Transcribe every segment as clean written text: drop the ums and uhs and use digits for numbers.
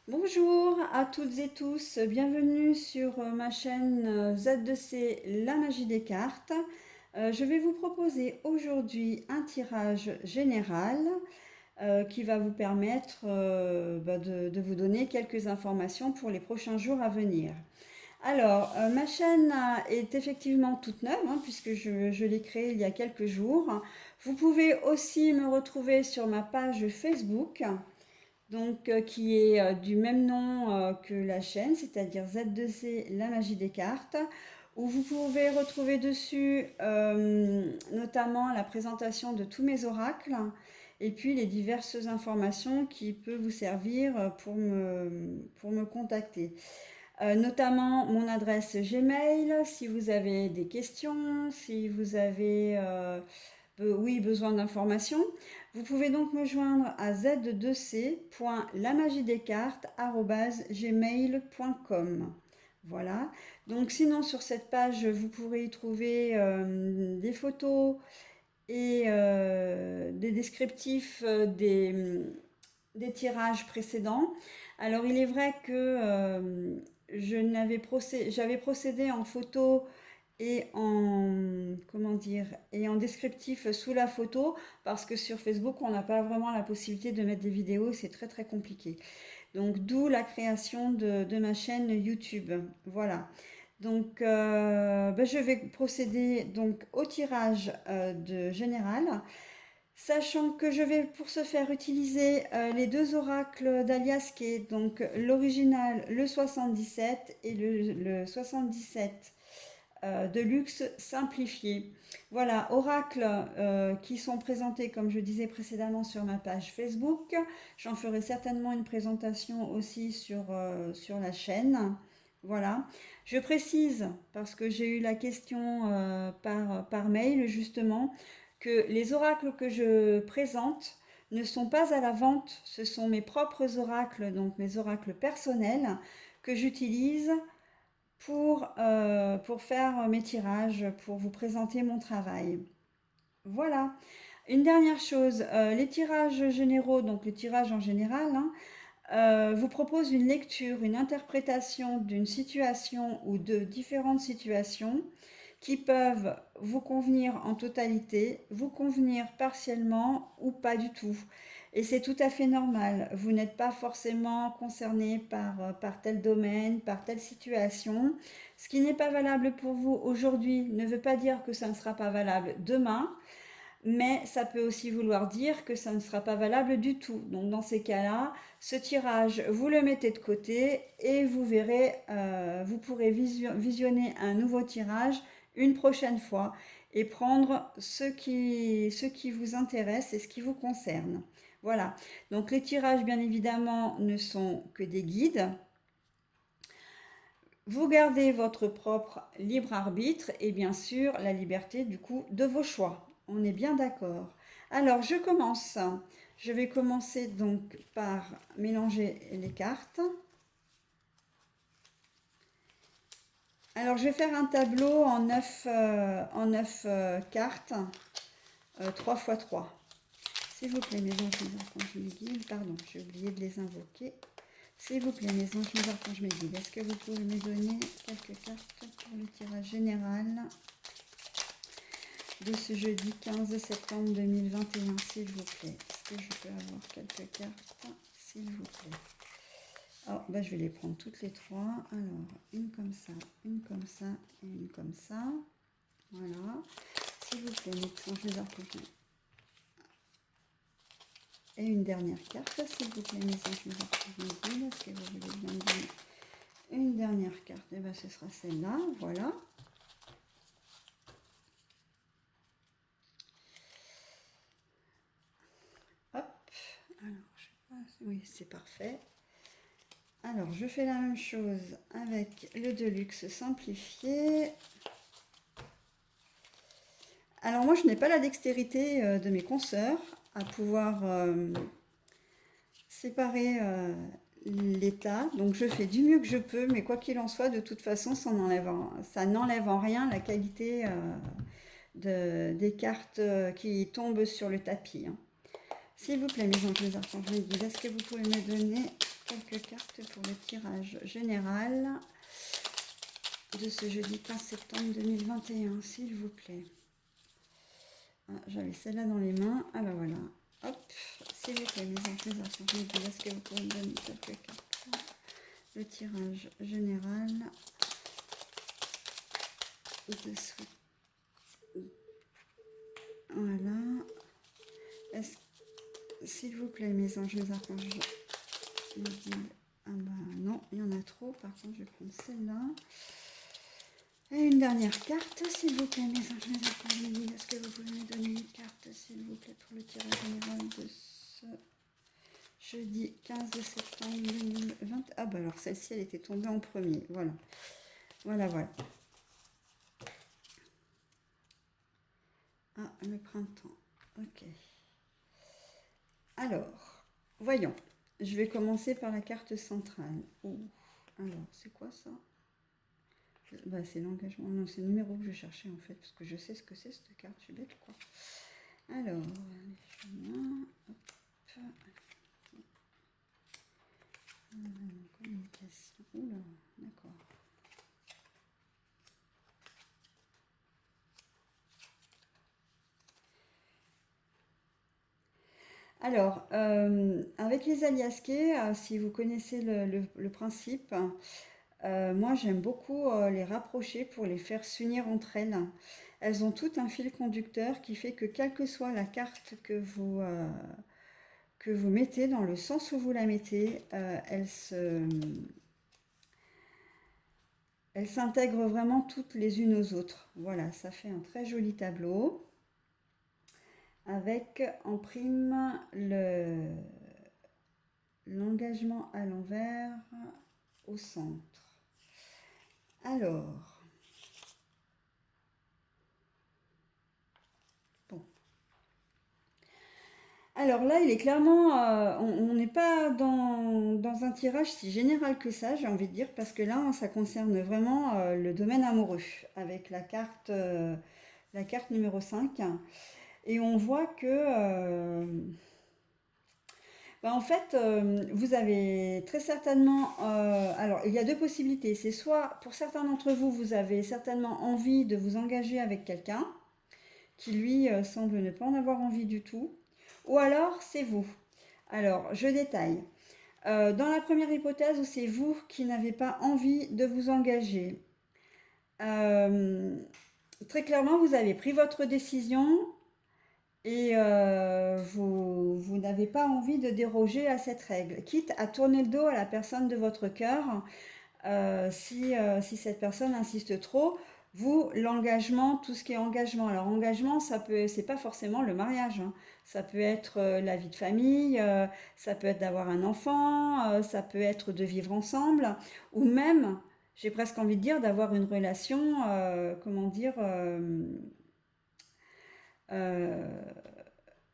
Bonjour à toutes et tous, bienvenue sur ma chaîne Z2C La Magie des Cartes. Je vais vous proposer aujourd'hui un tirage général qui va vous permettre de vous donner quelques informations pour les prochains jours à venir. Alors, ma chaîne est effectivement toute neuve, puisque je l'ai créée il y a quelques jours. Vous pouvez aussi me retrouver sur ma page Facebook, donc qui est du même nom que la chaîne, c'est-à-dire Z2C La Magie des Cartes, où vous pouvez retrouver dessus notamment la présentation de tous mes oracles et puis les diverses informations qui peuvent vous servir pour me contacter. Notamment mon adresse Gmail, si vous avez des questions, si vous avez oui, besoin d'informations. Vous pouvez donc me joindre à z2c.lamagiedescartes@gmail.com. Voilà. Donc sinon sur cette page, vous pourrez y trouver des photos et des descriptifs des tirages précédents. Alors il est vrai que j'avais procédé en photo et en descriptif sous la photo parce que sur Facebook on n'a pas vraiment la possibilité de mettre des vidéos, c'est très très compliqué. Donc d'où la création de ma chaîne YouTube. Voilà. Donc je vais procéder donc au tirage de général. Sachant que je vais pour ce faire utiliser les deux oracles d'Alias, qui est donc l'original, le 77 et le 77 de luxe simplifié. Voilà, oracles qui sont présentés, comme je disais précédemment, sur ma page Facebook. J'en ferai certainement une présentation aussi sur la chaîne. Voilà. Je précise, parce que j'ai eu la question par mail justement, que les oracles que je présente ne sont pas à la vente, ce sont mes propres oracles, donc mes oracles personnels que j'utilise pour faire mes tirages, pour vous présenter mon travail. Voilà. Une dernière chose, les tirages généraux, donc le tirage en général, vous propose une lecture, une interprétation d'une situation ou de différentes situations qui peuvent vous convenir en totalité, vous convenir partiellement ou pas du tout. Et c'est tout à fait normal. Vous n'êtes pas forcément concerné par tel domaine, par telle situation. Ce qui n'est pas valable pour vous aujourd'hui ne veut pas dire que ça ne sera pas valable demain, mais ça peut aussi vouloir dire que ça ne sera pas valable du tout. Donc dans ces cas-là, ce tirage, vous le mettez de côté et vous verrez, vous pourrez visionner un nouveau tirage une prochaine fois et prendre ce qui vous intéresse et ce qui vous concerne. Voilà. Donc les tirages, bien évidemment, ne sont que des guides. Vous gardez votre propre libre arbitre et bien sûr la liberté du coup de vos choix. On est bien d'accord. Alors je commence. Je vais commencer donc par mélanger les cartes. Alors je vais faire un tableau en 9 cartes, 3 x 3. S'il vous plaît mes anges, mes archanges, mes guides, pardon, j'ai oublié de les invoquer. S'il vous plaît, mes anges, mes archanges, mes guides, est-ce que vous pouvez me donner quelques cartes pour le tirage général de ce jeudi 15 septembre 2021, s'il vous plaît? Est-ce que je peux avoir quelques cartes, s'il vous plaît? Oh, je vais les prendre toutes les trois. Alors, une comme ça et une comme ça. Voilà. S'il vous plaît, mes anges, mes archanges. Et une dernière carte, s'il vous plaît, mes anges, mes archanges, mes guides. Est-ce que vous voulez bien me donner une dernière carte? Et ce sera celle-là, voilà. Hop, alors je sais pas, oui c'est parfait. Alors je fais la même chose avec le Deluxe simplifié. Alors moi je n'ai pas la dextérité de mes consoeurs à pouvoir séparer l'état, donc je fais du mieux que je peux, mais quoi qu'il en soit, de toute façon ça n'enlève en rien la qualité des cartes qui tombent sur le tapis. S'il vous plaît, mes anges, mes archanges, mes guides, est-ce que vous pouvez me donner quelques cartes pour le tirage général de ce jeudi 15 septembre 2021, s'il vous plaît. Ah, j'avais celle-là dans les mains. Ah ben voilà. Hop, s'il vous plaît, mes anges, mes archanges, est-ce que vous pouvez me donner quelques cartes? Le tirage général de ce... Voilà. S'il vous plaît, mes anges, mes archanges, me guide. Ah bah non, il y en a trop. Par contre, je vais prendre celle-là. Et une dernière carte, s'il vous plaît, mes anges, mes archanges, me guide. Est-ce que vous pouvez me donner une carte, s'il vous plaît, pour le tirage général de ce jeudi 15 septembre 2020? Ah bah alors, celle-ci, elle était tombée en premier. Voilà. Voilà, voilà. Ah, le printemps. Ok. Alors, voyons. Je vais commencer par la carte centrale. Oh. Alors, c'est quoi ça? Bah, c'est l'engagement. Non, c'est le numéro que je cherchais en fait, parce que je sais ce que c'est cette carte. Je suis bête, quoi. Alors, communication. Oula, d'accord. Alors, avec les aliasqués, si vous connaissez le principe, moi j'aime beaucoup les rapprocher pour les faire s'unir entre elles. Elles ont tout un fil conducteur qui fait que quelle que soit la carte que vous mettez, dans le sens où vous la mettez, elles s'intègrent vraiment toutes les unes aux autres. Voilà, ça fait un très joli tableau avec en prime l'engagement à l'envers au centre. Alors, bon. Alors là, il est clairement, on n'est pas dans un tirage si général que ça, j'ai envie de dire, parce que là, ça concerne vraiment le domaine amoureux, avec la carte numéro 5. Et on voit que, en fait, vous avez très certainement, alors il y a deux possibilités. C'est soit, pour certains d'entre vous, vous avez certainement envie de vous engager avec quelqu'un qui, lui, semble ne pas en avoir envie du tout. Ou alors, c'est vous. Alors, je détaille. Dans la première hypothèse où c'est vous qui n'avez pas envie de vous engager, très clairement, vous avez pris votre décision et vous n'avez pas envie de déroger à cette règle, quitte à tourner le dos à la personne de votre cœur si cette personne insiste trop. Vous, l'engagement, tout ce qui est engagement. Alors engagement, c'est pas forcément le mariage, hein. Ça peut être la vie de famille, ça peut être d'avoir un enfant, ça peut être de vivre ensemble, ou même, j'ai presque envie de dire, d'avoir une relation, comment dire, euh,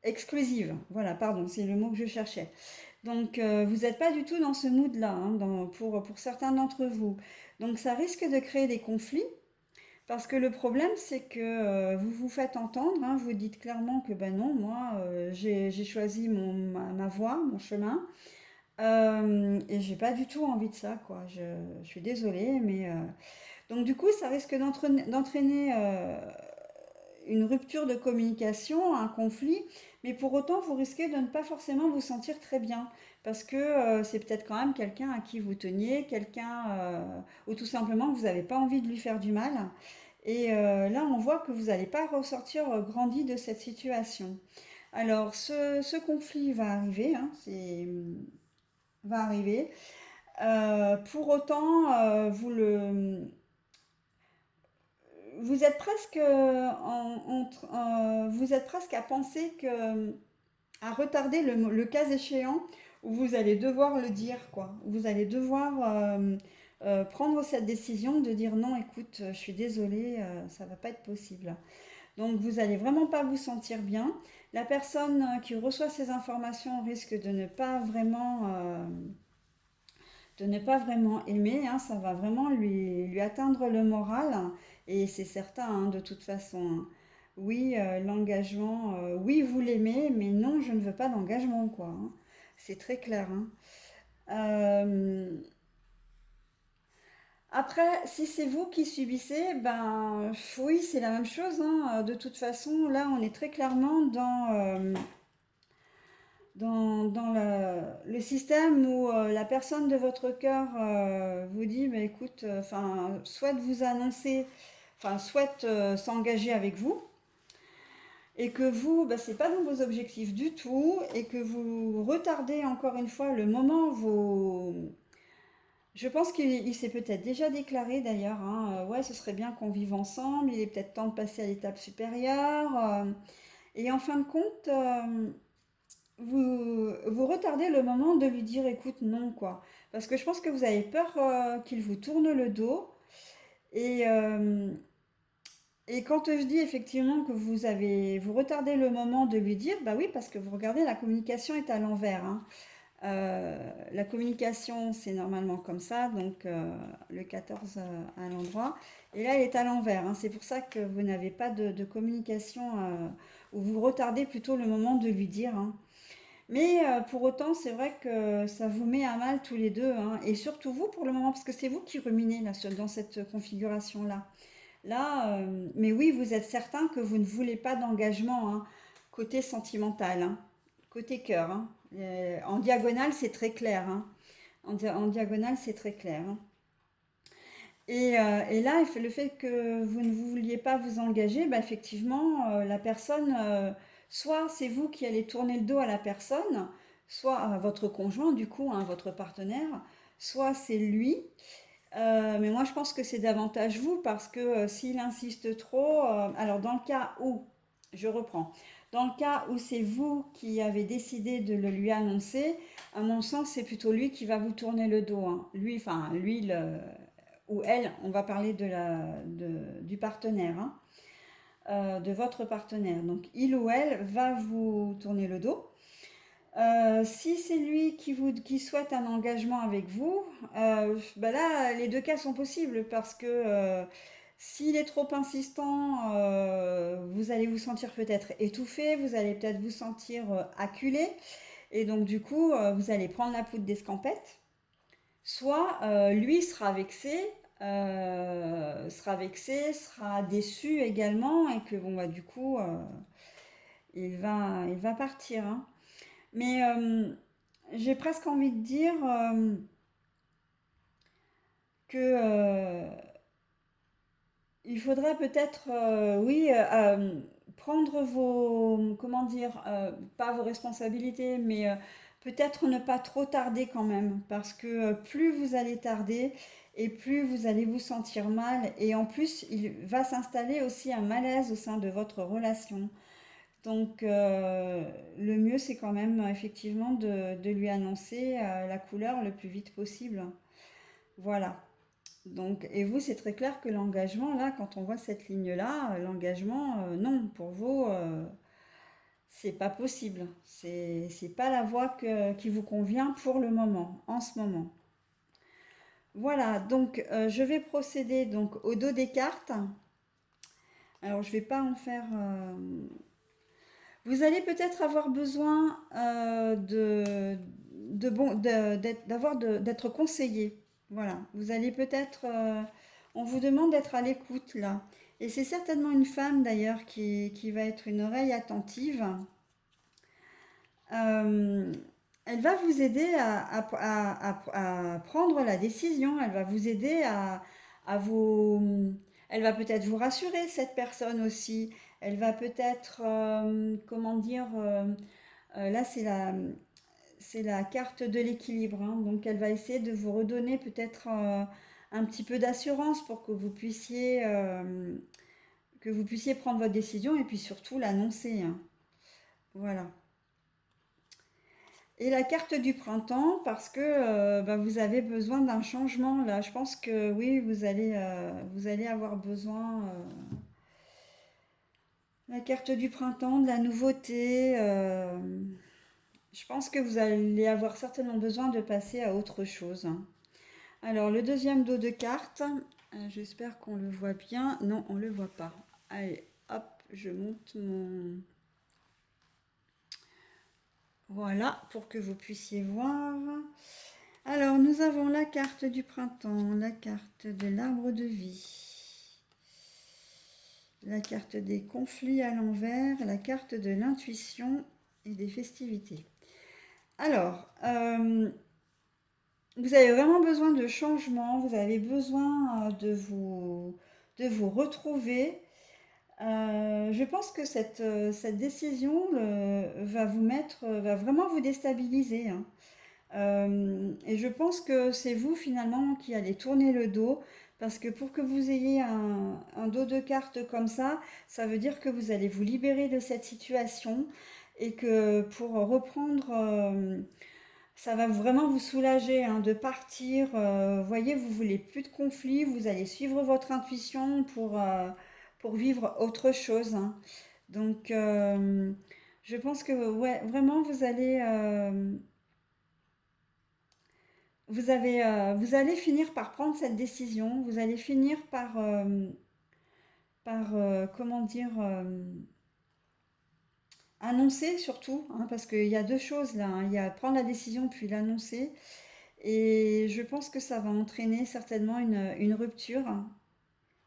exclusive. Voilà, pardon, c'est le mot que je cherchais. Donc, vous n'êtes pas du tout dans ce mood-là, hein, pour certains d'entre vous. Donc, ça risque de créer des conflits, parce que le problème, c'est que vous vous faites entendre, hein, vous dites clairement que, ben non, moi, j'ai choisi ma voie, mon chemin, et j'ai pas du tout envie de ça, quoi. Je suis désolée, mais... Donc, du coup, ça risque d'entraîner une rupture de communication, un conflit, mais pour autant, vous risquez de ne pas forcément vous sentir très bien, parce que c'est peut-être quand même quelqu'un à qui vous teniez, quelqu'un, ou tout simplement que vous n'avez pas envie de lui faire du mal. Et là, on voit que vous n'allez pas ressortir grandi de cette situation. Alors, ce conflit va arriver, hein, va arriver. Pour autant, vous êtes presque vous êtes presque à penser que à retarder le cas échéant où vous allez devoir le dire, quoi. Vous allez devoir prendre cette décision de dire non, écoute, je suis désolée, ça va pas être possible. Donc vous allez vraiment pas vous sentir bien. La personne qui reçoit ces informations risque de ne pas vraiment aimer, hein. Ça va vraiment lui atteindre le moral, et c'est certain, hein, de toute façon, hein. Oui, l'engagement, oui, vous l'aimez, mais non, je ne veux pas d'engagement, quoi, hein. C'est très clair, hein. Euh, Après, si c'est vous qui subissez, ben oui, c'est la même chose, hein. De toute façon, là, on est très clairement dans le système où la personne de votre cœur vous dit, bah, écoute, enfin, souhaite vous annoncer, enfin, souhaite s'engager avec vous, et que vous, bah, c'est pas dans vos objectifs du tout, et que vous retardez encore une fois le moment où je pense qu'il s'est peut-être déjà déclaré d'ailleurs, hein, ouais, ce serait bien qu'on vive ensemble, il est peut-être temps de passer à l'étape supérieure. Et en fin de compte, vous retardez le moment de lui dire écoute, non, quoi. Parce que je pense que vous avez peur qu'il vous tourne le dos. Et, euh, et quand je dis effectivement que vous retardez le moment de lui dire, bah oui, parce que vous regardez, la communication est à l'envers, hein. La communication, c'est normalement comme ça, donc le 14 à l'endroit. Et là, elle est à l'envers, hein. C'est pour ça que vous n'avez pas de communication, ou vous retardez plutôt le moment de lui dire, hein. Mais pour autant, c'est vrai que ça vous met à mal tous les deux, hein. Et surtout vous pour le moment, parce que c'est vous qui ruminez là, dans cette configuration-là. Là, mais oui, vous êtes certain que vous ne voulez pas d'engagement, hein, côté sentimental, hein, côté cœur, hein. En diagonale, c'est très clair, hein. En diagonale, c'est très clair, hein. Et là, le fait que vous ne vouliez pas vous engager, bah, effectivement, la personne, soit c'est vous qui allez tourner le dos à la personne, soit à votre conjoint, du coup, hein, votre partenaire, soit c'est lui. Mais moi, je pense que c'est davantage vous parce que s'il insiste trop, alors dans le cas où, je reprends, dans le cas où c'est vous qui avez décidé de le lui annoncer, à mon sens, c'est plutôt lui qui va vous tourner le dos, hein. Lui, enfin, lui, ou elle, on va parler du partenaire, hein, de votre partenaire. Donc, il ou elle va vous tourner le dos. Si c'est lui qui souhaite un engagement avec vous, bah là, les deux cas sont possibles parce que s'il est trop insistant, vous allez vous sentir peut-être étouffé, vous allez peut-être vous sentir acculé, et donc du coup, vous allez prendre la poudre d'escampette. Soit lui sera vexé, sera déçu également, et que bon bah du coup, il va partir, hein. Mais j'ai presque envie de dire que il faudrait peut-être, oui, prendre comment dire, pas vos responsabilités, mais peut-être ne pas trop tarder quand même, parce que plus vous allez tarder, et plus vous allez vous sentir mal, et en plus, il va s'installer aussi un malaise au sein de votre relation. Donc, le mieux, c'est quand même effectivement de lui annoncer la couleur le plus vite possible. Voilà. Donc, et vous, c'est très clair que l'engagement, là, quand on voit cette ligne-là, l'engagement, non, pour vous, c'est pas possible. C'est pas la voie qui vous convient pour le moment, en ce moment. Voilà, donc je vais procéder donc au dos des cartes. Alors, je vais pas en faire. Vous allez peut-être avoir besoin d'être conseillé. Voilà, vous allez peut-être, on vous demande d'être à l'écoute là. Et c'est certainement une femme d'ailleurs qui va être une oreille attentive. Euh, Elle va vous aider à prendre la décision. Elle va vous aider à vous. Elle va peut-être vous rassurer, cette personne aussi. Elle va peut-être, comment dire, là c'est la carte de l'équilibre, hein. Donc elle va essayer de vous redonner peut-être un petit peu d'assurance pour que vous puissiez prendre votre décision et puis surtout l'annoncer, hein. Voilà. Et la carte du printemps, parce que bah, vous avez besoin d'un changement là. Je pense que oui, vous allez avoir besoin. La carte du printemps, de la nouveauté. Je pense que vous allez avoir certainement besoin de passer à autre chose, hein. Alors, le deuxième dos de cartes, j'espère qu'on le voit bien. Non, on ne le voit pas. Allez, hop, je monte mon. Voilà, pour que vous puissiez voir. nous avons la carte du printemps, la carte de l'arbre de vie, la carte des conflits à l'envers, la carte de l'intuition et des festivités. Alors, vous avez vraiment besoin de changement, vous avez besoin de vous retrouver. Je pense que cette décision va vraiment vous déstabiliser, hein. Et je pense que c'est vous finalement qui allez tourner le dos, parce que pour que vous ayez un dos de cartes comme ça veut dire que vous allez vous libérer de cette situation et que pour reprendre, ça va vraiment vous soulager, hein, de partir. Vous voyez, vous voulez plus de conflits, vous allez suivre votre intuition pour vivre autre chose, hein. Donc, je pense que ouais, vraiment, vous allez finir par prendre cette décision. Vous allez finir comment dire, annoncer surtout, hein, parce qu'il y a deux choses là, hein. Il y a prendre la décision puis l'annoncer. Et je pense que ça va entraîner certainement une rupture.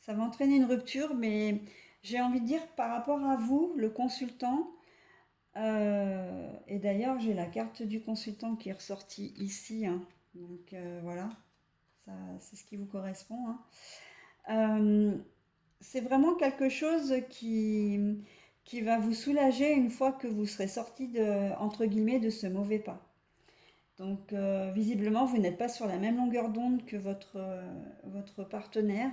Ça va entraîner une rupture, mais j'ai envie de dire par rapport à vous, le consultant, et d'ailleurs j'ai la carte du consultant qui est ressortie ici, hein. Donc voilà, ça, c'est ce qui vous correspond, hein. Euh, c'est vraiment quelque chose qui va vous soulager une fois que vous serez sorti entre guillemets, de ce mauvais pas. Donc, visiblement, vous n'êtes pas sur la même longueur d'onde que votre partenaire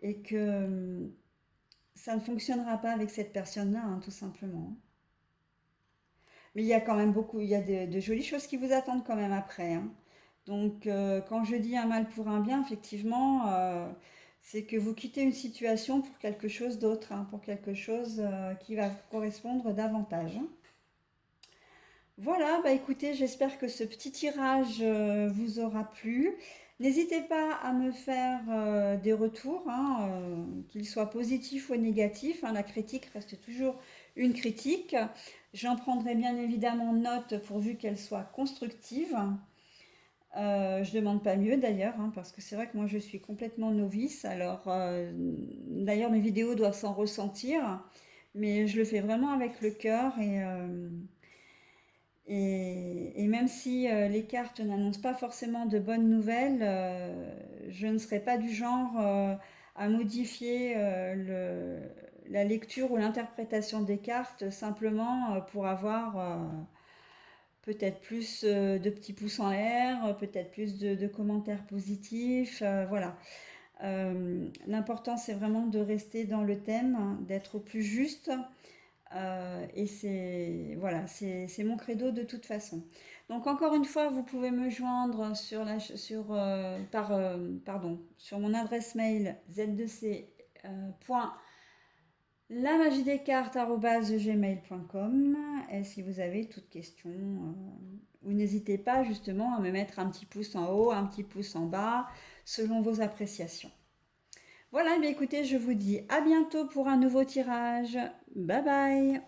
et que ça ne fonctionnera pas avec cette personne-là, hein, tout simplement. Mais il y a quand même il y a de jolies choses qui vous attendent quand même après, hein. Donc, quand je dis un mal pour un bien, effectivement, c'est que vous quittez une situation pour quelque chose d'autre, hein, pour quelque chose qui va correspondre davantage, hein. Voilà, bah écoutez, j'espère que ce petit tirage vous aura plu. N'hésitez pas à me faire des retours, hein, qu'ils soient positifs ou négatifs, hein. La critique reste toujours une critique. J'en prendrai bien évidemment note pourvu qu'elle soit constructive. Je ne demande pas mieux d'ailleurs, hein, parce que c'est vrai que moi je suis complètement novice. Alors, d'ailleurs, mes vidéos doivent s'en ressentir, mais je le fais vraiment avec le cœur et même si les cartes n'annoncent pas forcément de bonnes nouvelles, je ne serai pas du genre à modifier la lecture ou l'interprétation des cartes simplement pour avoir peut-être plus de petits pouces en l'air, peut-être plus de commentaires positifs, voilà. L'important c'est vraiment de rester dans le thème, hein, d'être au plus juste. Et c'est voilà, c'est mon credo de toute façon. Donc encore une fois, vous pouvez me joindre sur mon adresse mail z2c.lamagidescartes@gmail.com. Et si vous avez toute question, vous n'hésitez pas justement à me mettre un petit pouce en haut, un petit pouce en bas, selon vos appréciations. Voilà, mais écoutez, je vous dis à bientôt pour un nouveau tirage. Bye bye!